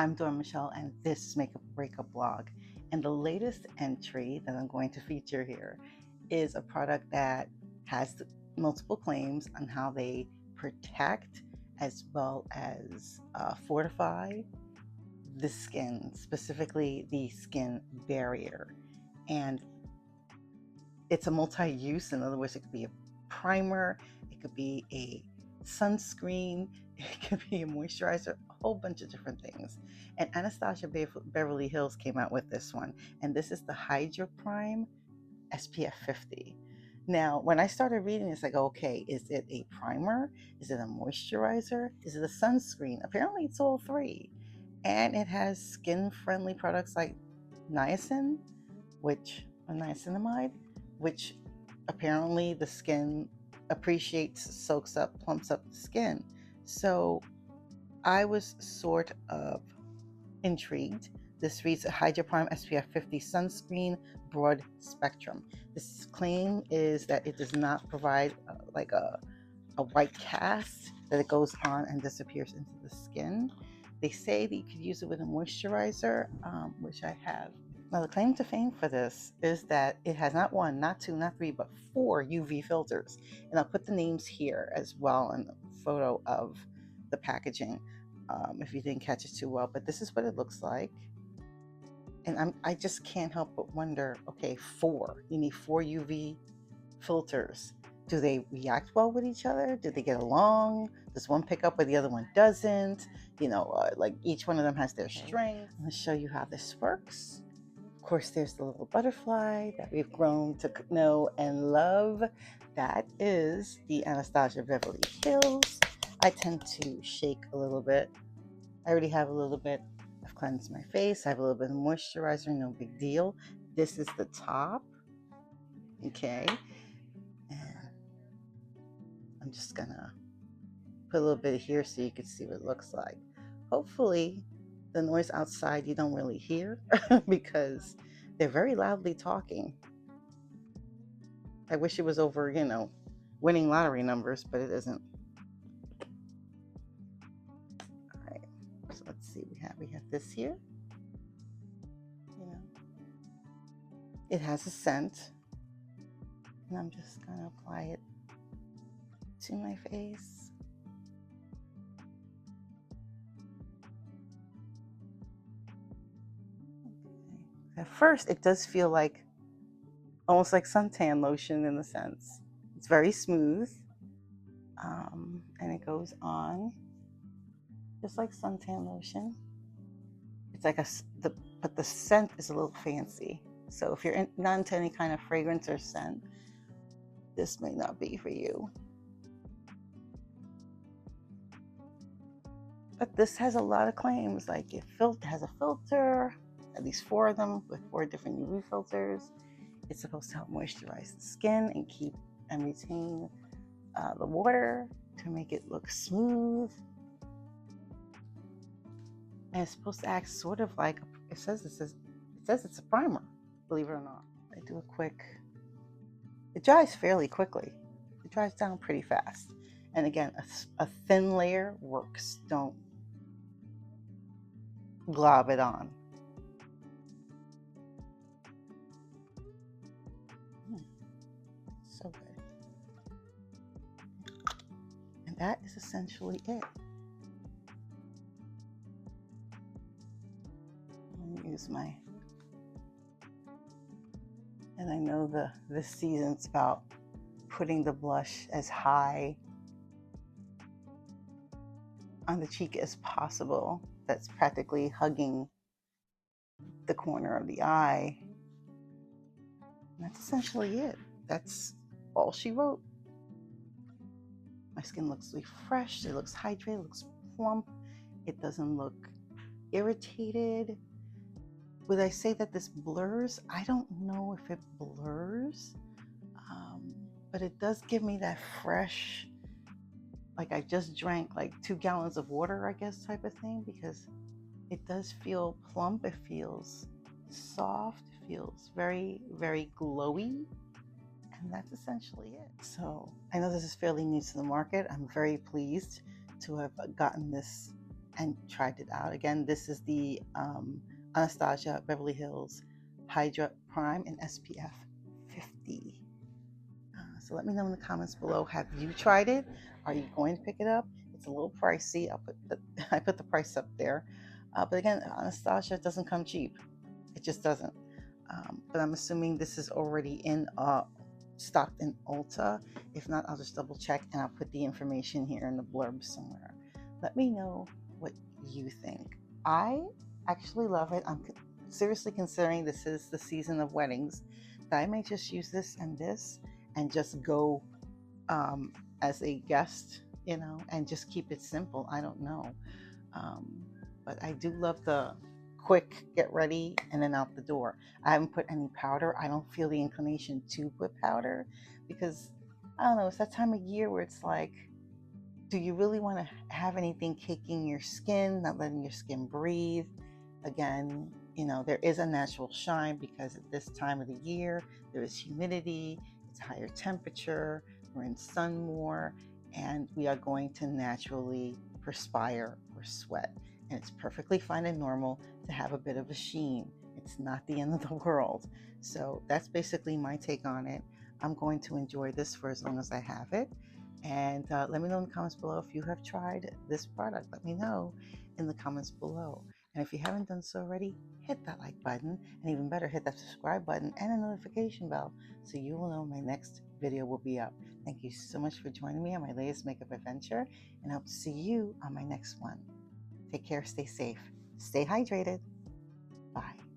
I'm Dora Michelle, and this is Makeup Breakup Blog. And the latest entry that I'm going to feature here is a product that has multiple claims on how they protect as well as fortify the skin, specifically the skin barrier. And it's a multi-use. In other words, it could be a primer, it could be a sunscreen, it could be a moisturizer, a whole bunch of different things. And Anastasia Beverly Hills came out with this one, and this is the Hydra Prime SPF 50. Now, when I started reading, it's like, okay, is it a primer? Is it a moisturizer? Is it a sunscreen? Apparently, it's all three. And it has skin-friendly products like niacin, or niacinamide, which apparently the skin appreciates, soaks up, plumps up the skin. So I was sort of intrigued. This reads Hydra Prime SPF 50 sunscreen, broad spectrum. This claim is that it does not provide like a white cast, that it goes on and disappears into the skin. They say that you could use it with a moisturizer, which I have. Now, the claim to fame for this is that it has not one, not two, not three, but 4 UV filters. And I'll put the names here as well in a photo of the packaging if you didn't catch it too well. But this is what it looks like. And I just can't help but wonder, okay, 4. You need 4 UV filters. Do they react well with each other? Do they get along? Does one pick up where the other one doesn't? You know, like each one of them has their strength. I'm going to show you how this works. Of course, there's the little butterfly that we've grown to know and love. That is the Anastasia Beverly Hills. I tend to shake a little bit. I already have a little bit. I've cleansed my face. I have a little bit of moisturizer, no big deal. This is the top. Okay. And I'm just gonna put a little bit here so you can see what it looks like. Hopefully the noise outside you don't really hear because they're very loudly talking. I wish it was over, you know, winning lottery numbers, but it isn't. All right, so let's see, we have this here. You know, it has a scent, and I'm just gonna apply it to my face. At first, it does feel like almost like suntan lotion in a sense. It's very smooth, and it goes on just like suntan lotion. It's like but the scent is a little fancy. So if you're not into any kind of fragrance or scent, this may not be for you. But this has a lot of claims, like it has a filter, at least 4 of them with 4 different UV filters. It's supposed to help moisturize the skin and keep and retain the water to make it look smooth. And it's supposed to act sort of like, it says it's a primer, believe it or not. I do a quick, it dries fairly quickly. It dries down pretty fast. And again, a thin layer works. Don't glob it on. So good. And that is essentially it. Let me use my, and I know this season's about putting the blush as high on the cheek as possible. That's practically hugging the corner of the eye. And that's essentially it. That's all she wrote. My skin looks refreshed, it looks hydrated, it looks plump, it doesn't look irritated. Would I say that this blurs? I don't know if it blurs, but it does give me that fresh, like I just drank like 2 gallons of water, I guess, type of thing, because it does feel plump, it feels soft, it feels very, very glowy. And that's essentially it. So I know this is fairly new to the market. I'm very pleased to have gotten this and tried it out. Again, this is the Anastasia Beverly Hills Hydra Prime and SPF 50. So let me know in the comments below, have you tried it? Are you going to pick it up? It's a little pricey. I put the price up there. But again, Anastasia doesn't come cheap. It just doesn't. But I'm assuming this is already in stocked in Ulta. If not, I'll just double check and I'll put the information here in the blurb somewhere. Let me know what you think. I actually love it. I'm seriously considering this is the season of weddings, that I may just use this and just go as a guest, you know, and just keep it simple. I don't know. But I do love the quick get ready and then out the door. I haven't put any powder. I don't feel the inclination to put powder because I don't know, it's that time of year where it's like, do you really want to have anything caking your skin, not letting your skin breathe? Again, you know, there is a natural shine because at this time of the year, there is humidity, it's a higher temperature, we're in sun more, and we are going to naturally perspire or sweat. And it's perfectly fine and normal to have a bit of a sheen. It's not the end of the world. So that's basically my take on it. I'm going to enjoy this for as long as I have it. And let me know in the comments below if you have tried this product. Let me know in the comments below. And if you haven't done so already, hit that like button, and even better, hit that subscribe button and a notification bell so you will know my next video will be up. Thank you so much for joining me on my latest makeup adventure, and I hope to see you on my next one. Take care, stay safe, stay hydrated. Bye.